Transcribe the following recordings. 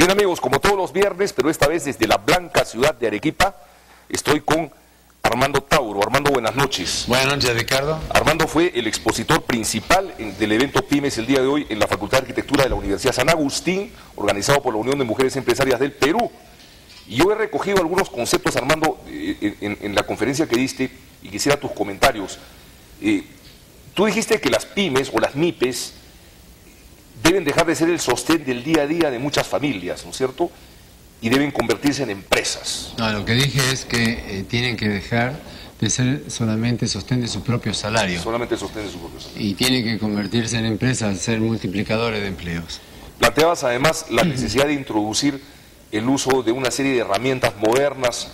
Bien amigos, como todos los viernes, pero esta vez desde la blanca ciudad de Arequipa, estoy con Armando Tauro. Armando, buenas noches. Buenas noches, Ricardo. Armando fue el expositor principal del evento Pymes el día de hoy en la Facultad de Arquitectura de la Universidad San Agustín, organizado por la Unión de Mujeres Empresarias del Perú. Y yo he recogido algunos conceptos, Armando, en la conferencia que diste y quisiera tus comentarios. Tú dijiste que las pymes o las MIPES deben dejar de ser el sostén del día a día de muchas familias, ¿no es cierto? Y deben convertirse en empresas. No, lo que dije es que tienen que dejar de ser solamente sostén de su propio salario. Solamente sostén de su propio salario. Y tienen que convertirse en empresas, ser multiplicadores de empleos. Planteabas además la necesidad de introducir el uso de una serie de herramientas modernas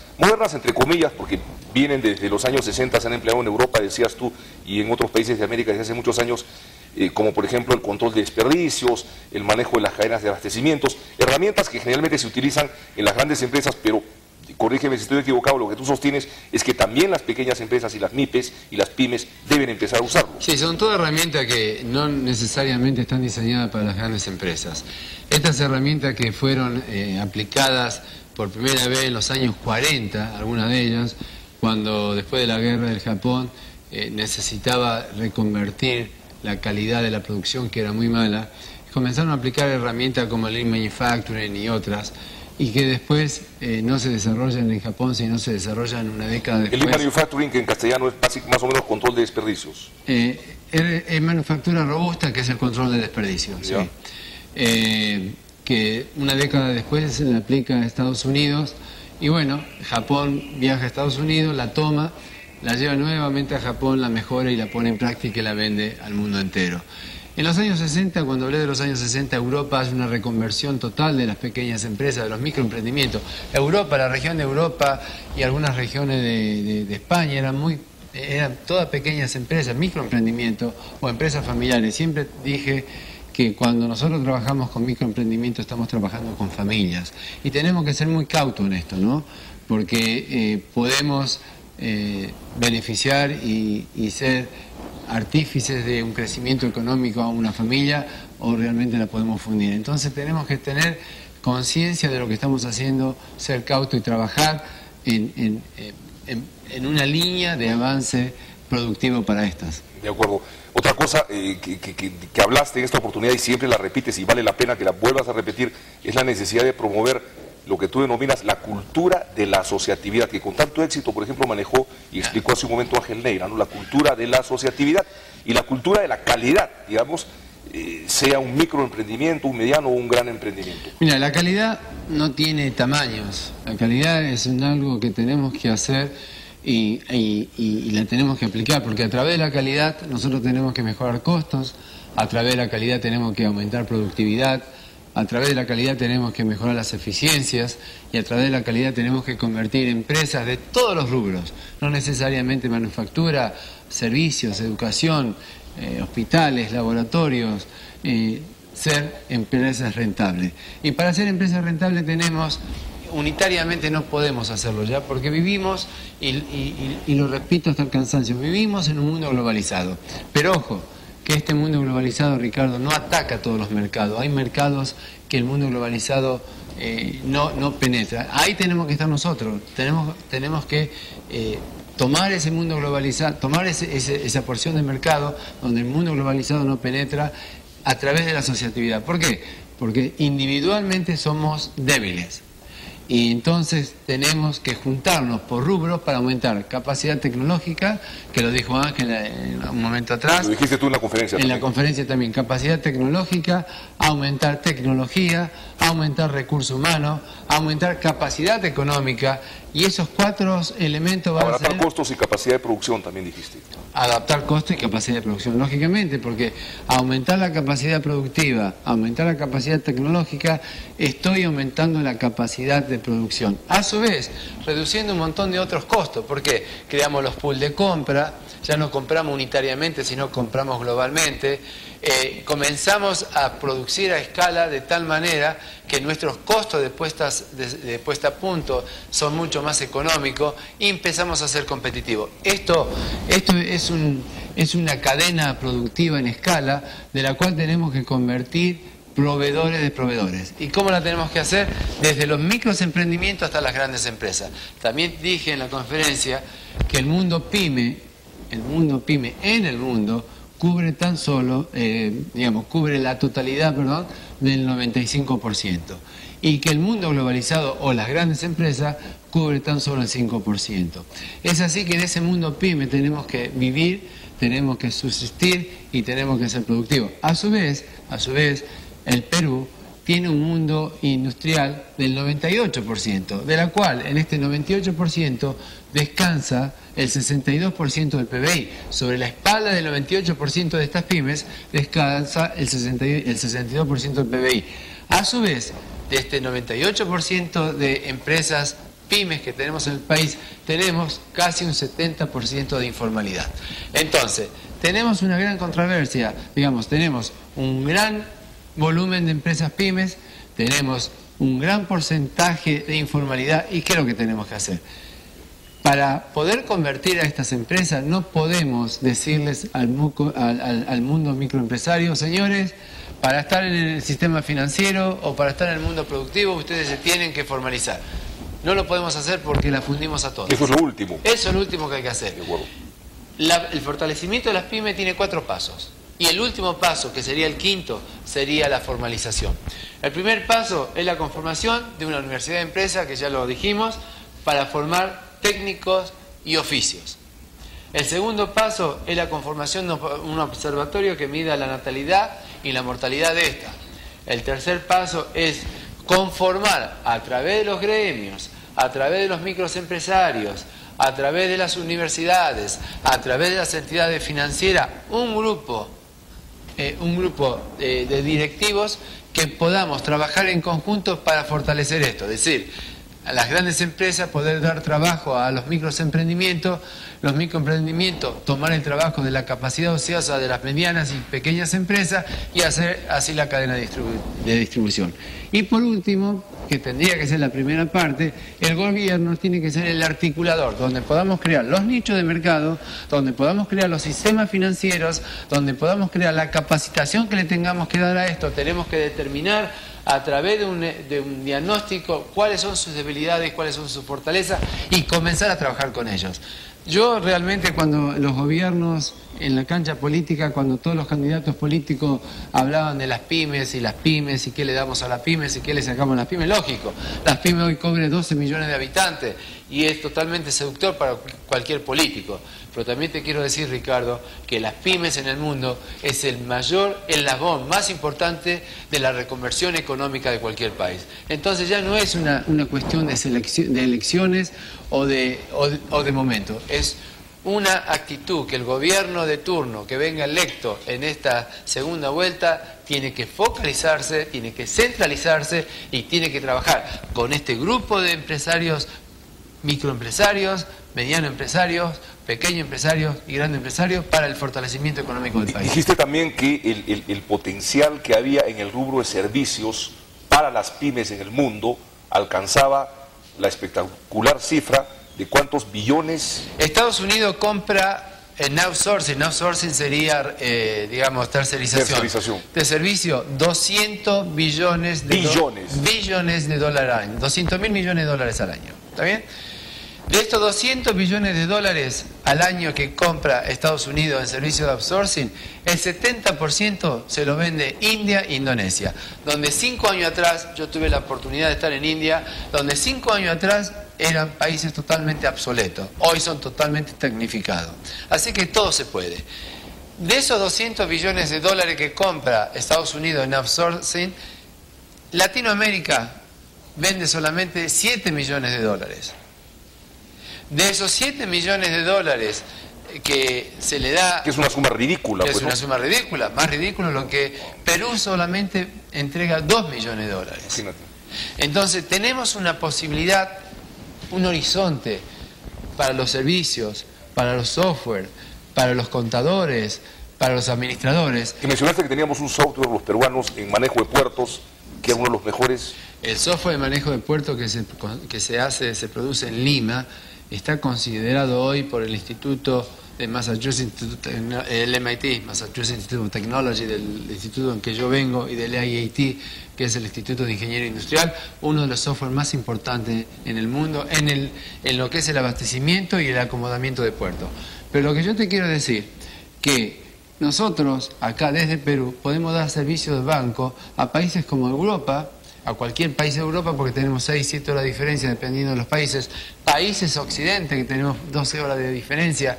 entre comillas, porque vienen desde los años 60, se han empleado en Europa, decías tú, y en otros países de América desde hace muchos años, como por ejemplo el control de desperdicios, el manejo de las cadenas de abastecimientos, herramientas que generalmente se utilizan en las grandes empresas, pero corrígeme si estoy equivocado, lo que tú sostienes es que también las pequeñas empresas y las MIPES y las pymes deben empezar a usarlo. Sí, son todas herramientas que no necesariamente están diseñadas para las grandes empresas. Estas herramientas que fueron aplicadas por primera vez en los años 40, algunas de ellas, cuando después de la guerra del Japón necesitaba reconvertir la calidad de la producción, que era muy mala, comenzaron a aplicar herramientas como el Lean Manufacturing y otras, y que después no se desarrollan en Japón, sino se desarrollan una década después. El Lean Manufacturing, que en castellano es más o menos control de desperdicios. Es manufactura robusta, que es el control de desperdicios. ¿Sí? Que una década después se le aplica a Estados Unidos, y bueno, Japón viaja a Estados Unidos, la toma, la lleva nuevamente a Japón, la mejora y la pone en práctica y la vende al mundo entero. En los años 60, cuando hablé de los años 60, Europa hace una reconversión total de las pequeñas empresas, de los microemprendimientos. Europa, la región de Europa y algunas regiones de España eran todas pequeñas empresas, microemprendimientos o empresas familiares. Siempre dije que cuando nosotros trabajamos con microemprendimientos estamos trabajando con familias. Y tenemos que ser muy cautos en esto, ¿no? Porque podemos beneficiar y ser artífices de un crecimiento económico a una familia, o realmente la podemos fundir. Entonces tenemos que tener conciencia de lo que estamos haciendo, ser cauto y trabajar en una línea de avance productivo para estas. De acuerdo. Otra cosa que hablaste en esta oportunidad y siempre la repites y vale la pena que la vuelvas a repetir, es la necesidad de promover lo que tú denominas la cultura de la asociatividad, que con tanto éxito, por ejemplo, manejó y explicó hace un momento Ángel Neira, ¿no? La cultura de la asociatividad y la cultura de la calidad, digamos, sea un microemprendimiento, un mediano o un gran emprendimiento. Mira, la calidad no tiene tamaños, la calidad es algo que tenemos que hacer y la tenemos que aplicar, porque a través de la calidad nosotros tenemos que mejorar costos, a través de la calidad tenemos que aumentar productividad, a través de la calidad tenemos que mejorar las eficiencias y a través de la calidad tenemos que convertir empresas de todos los rubros, no necesariamente manufactura, servicios, educación, hospitales, laboratorios, ser empresas rentables. Y para ser empresas rentables unitariamente no podemos hacerlo ya, porque vivimos, y lo repito hasta el cansancio, vivimos en un mundo globalizado. Pero ojo, que este mundo globalizado, Ricardo, no ataca a todos los mercados. Hay mercados que el mundo globalizado no penetra. Ahí tenemos que estar nosotros. Tenemos que tomar ese mundo globalizado, tomar esa porción de mercado donde el mundo globalizado no penetra a través de la asociatividad. ¿Por qué? Porque individualmente somos débiles. Y entonces tenemos que juntarnos por rubros para aumentar capacidad tecnológica, que lo dijo Ángel en un momento atrás. Lo dijiste tú en la conferencia. En la conferencia también, capacidad tecnológica, aumentar tecnología, aumentar recursos humanos, aumentar capacidad económica, y esos cuatro elementos van a ser... Adaptar costos y capacidad de producción también dijiste. Adaptar costos y capacidad de producción, lógicamente, porque aumentar la capacidad productiva, aumentar la capacidad tecnológica, estoy aumentando la capacidad de producción. A su vez, reduciendo un montón de otros costos, porque creamos los pools de compra, ya no compramos unitariamente, sino compramos globalmente, comenzamos a producir a escala de tal manera que nuestros costos de puesta a punto son mucho más económicos y empezamos a ser competitivos. Esto es una cadena productiva en escala de la cual tenemos que convertir proveedores de proveedores. ¿Y cómo la tenemos que hacer? Desde los micros emprendimientos hasta las grandes empresas. También dije en la conferencia que el mundo pyme en el mundo cubre tan solo, cubre la totalidad, del 95%. Y que el mundo globalizado o las grandes empresas cubre tan solo el 5%. Es así que en ese mundo pyme tenemos que vivir, tenemos que subsistir y tenemos que ser productivos. A su vez, el Perú tiene un mundo industrial del 98%, de la cual en este 98% descansa el 62% del PBI. Sobre la espalda del 98% de estas pymes descansa el 62% del PBI. A su vez, de este 98% de empresas pymes que tenemos en el país, tenemos casi un 70% de informalidad. Entonces, tenemos una gran controversia, tenemos un gran volumen de empresas pymes, tenemos un gran porcentaje de informalidad. ¿Y qué es lo que tenemos que hacer? Para poder convertir a estas empresas, no podemos decirles al mundo microempresario, señores, para estar en el sistema financiero o para estar en el mundo productivo, ustedes se tienen que formalizar. No lo podemos hacer porque la fundimos a todos. Eso es lo último. Eso es lo último que hay que hacer. El fortalecimiento de las pymes tiene 4 pasos. Y el último paso, que sería el quinto, sería la formalización. El primer paso es la conformación de una universidad de empresa, que ya lo dijimos, para formar técnicos y oficios. El segundo paso es la conformación de un observatorio que mida la natalidad y la mortalidad de esta. El tercer paso es conformar a través de los gremios, a través de los microempresarios, a través de las universidades, a través de las entidades financieras, un grupo de directivos que podamos trabajar en conjunto para fortalecer esto. Es decir, a las grandes empresas poder dar trabajo a los microemprendimientos tomar el trabajo de la capacidad ociosa de las medianas y pequeñas empresas y hacer así la cadena de distribución. Y por último, que tendría que ser la primera parte, el gobierno tiene que ser el articulador, donde podamos crear los nichos de mercado, donde podamos crear los sistemas financieros, donde podamos crear la capacitación que le tengamos que dar a esto. Tenemos que determinar a través de un diagnóstico cuáles son sus debilidades, cuáles son sus fortalezas y comenzar a trabajar con ellos. Yo realmente, cuando los gobiernos en la cancha política, cuando todos los candidatos políticos hablaban de las pymes y qué le damos a las pymes y qué le sacamos a las pymes, lógico, las pymes hoy cobran 12 millones de habitantes y es totalmente seductor para cualquier político. Pero también te quiero decir, Ricardo, que las pymes en el mundo es el mayor eslabón más importante de la reconversión económica de cualquier país. Entonces ya no es una cuestión de elecciones o de momento, es una actitud que el gobierno de turno que venga electo en esta segunda vuelta tiene que focalizarse, tiene que centralizarse y tiene que trabajar con este grupo de empresarios, microempresarios, mediano empresarios, pequeños empresarios y grandes empresarios para el fortalecimiento económico del país. Dijiste también que el potencial que había en el rubro de servicios para las pymes en el mundo alcanzaba la espectacular cifra de ¿cuántos billones? Estados Unidos compra en outsourcing sería, tercerización. De servicio, 200 billones de dólares al año, 200.000 millones de dólares al año. ¿Está bien? De estos 200 billones de dólares al año que compra Estados Unidos en servicio de outsourcing, el 70% se lo vende India e Indonesia, donde 5 años atrás, yo tuve la oportunidad de estar en India, donde 5 años atrás eran países totalmente obsoletos, hoy son totalmente tecnificados. Así que todo se puede. De esos 200 billones de dólares que compra Estados Unidos en outsourcing, Latinoamérica vende solamente 7 millones de dólares. De esos 7 millones de dólares que se le da... Que es una suma ridícula. Es una suma ridícula, más ridículo lo que Perú solamente entrega 2 millones de dólares. Imagínate. Entonces tenemos una posibilidad, un horizonte para los servicios, para los software, para los contadores, para los administradores. Y mencionaste que teníamos un software los peruanos en manejo de puertos, que es uno de los mejores. El software de manejo de puertos que se produce en Lima, está considerado hoy por el Instituto de Massachusetts, el MIT, Massachusetts Institute of Technology, del instituto en que yo vengo, y del IIT, que es el Instituto de Ingeniería Industrial, uno de los software más importantes en el mundo, en lo que es el abastecimiento y el acomodamiento de puertos. Pero lo que yo te quiero decir, que nosotros, acá desde Perú, podemos dar servicio de banco a países como Europa, a cualquier país de Europa, porque tenemos 6, 7 horas de diferencia dependiendo de los países. Países occidentes, que tenemos 12 horas de diferencia.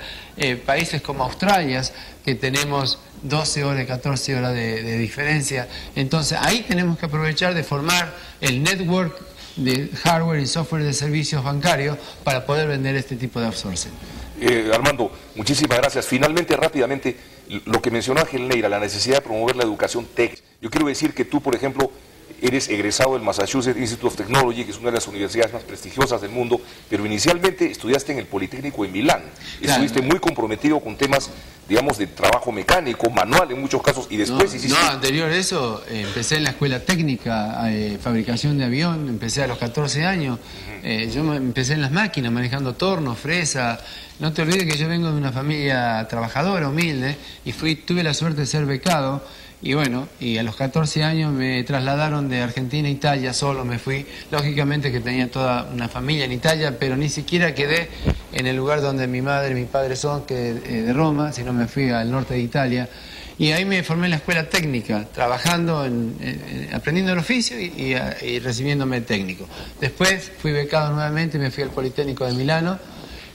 Países como Australia, que tenemos 12 horas, 14 horas de diferencia. Entonces, ahí tenemos que aprovechar de formar el network de hardware y software de servicios bancarios para poder vender este tipo de outsourcing. Armando, muchísimas gracias. Finalmente, rápidamente, lo que mencionó Ángel Neira, la necesidad de promover la educación técnica. Yo quiero decir que tú, por ejemplo, eres egresado del Massachusetts Institute of Technology, que es una de las universidades más prestigiosas del mundo, pero inicialmente estudiaste en el Politécnico de Milán. Claro. Estuviste muy comprometido con temas, digamos, de trabajo mecánico, manual en muchos casos, y después hiciste... No, anterior a eso, empecé en la escuela técnica, fabricación de avión, empecé a los 14 años. Yo empecé en las máquinas, manejando tornos, fresa. No te olvides que yo vengo de una familia trabajadora, humilde, y tuve la suerte de ser becado. Y bueno, y a los 14 años me trasladaron de Argentina a Italia, solo me fui. Lógicamente que tenía toda una familia en Italia, pero ni siquiera quedé en el lugar donde mi madre y mi padre son, que de Roma, sino me fui al norte de Italia. Y ahí me formé en la escuela técnica, trabajando, aprendiendo el oficio y recibiéndome técnico. Después fui becado nuevamente y me fui al Politécnico de Milano.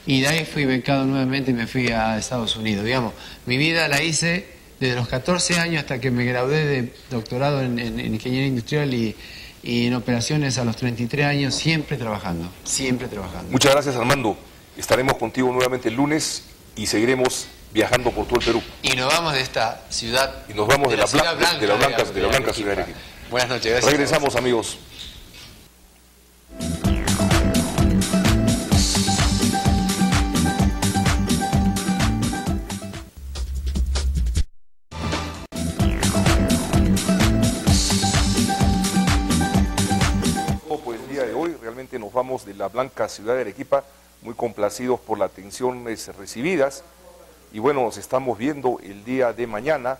Y de ahí fui becado nuevamente y me fui a Estados Unidos. Digamos, mi vida la hice desde los 14 años hasta que me gradué de doctorado en Ingeniería Industrial y en operaciones a los 33 años, siempre trabajando, siempre trabajando. Muchas gracias, Armando. Estaremos contigo nuevamente el lunes y seguiremos viajando por todo el Perú. Y nos vamos de esta ciudad... Y nos vamos de la blanca ciudad de Arequipa. Buenas noches, gracias. Regresamos, amigos. Realmente nos vamos de la blanca ciudad de Arequipa, muy complacidos por las atenciones recibidas, y bueno, nos estamos viendo el día de mañana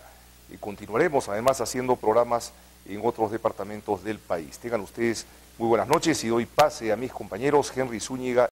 y continuaremos además haciendo programas en otros departamentos del país. Tengan ustedes muy buenas noches y doy pase a mis compañeros Henry Zúñiga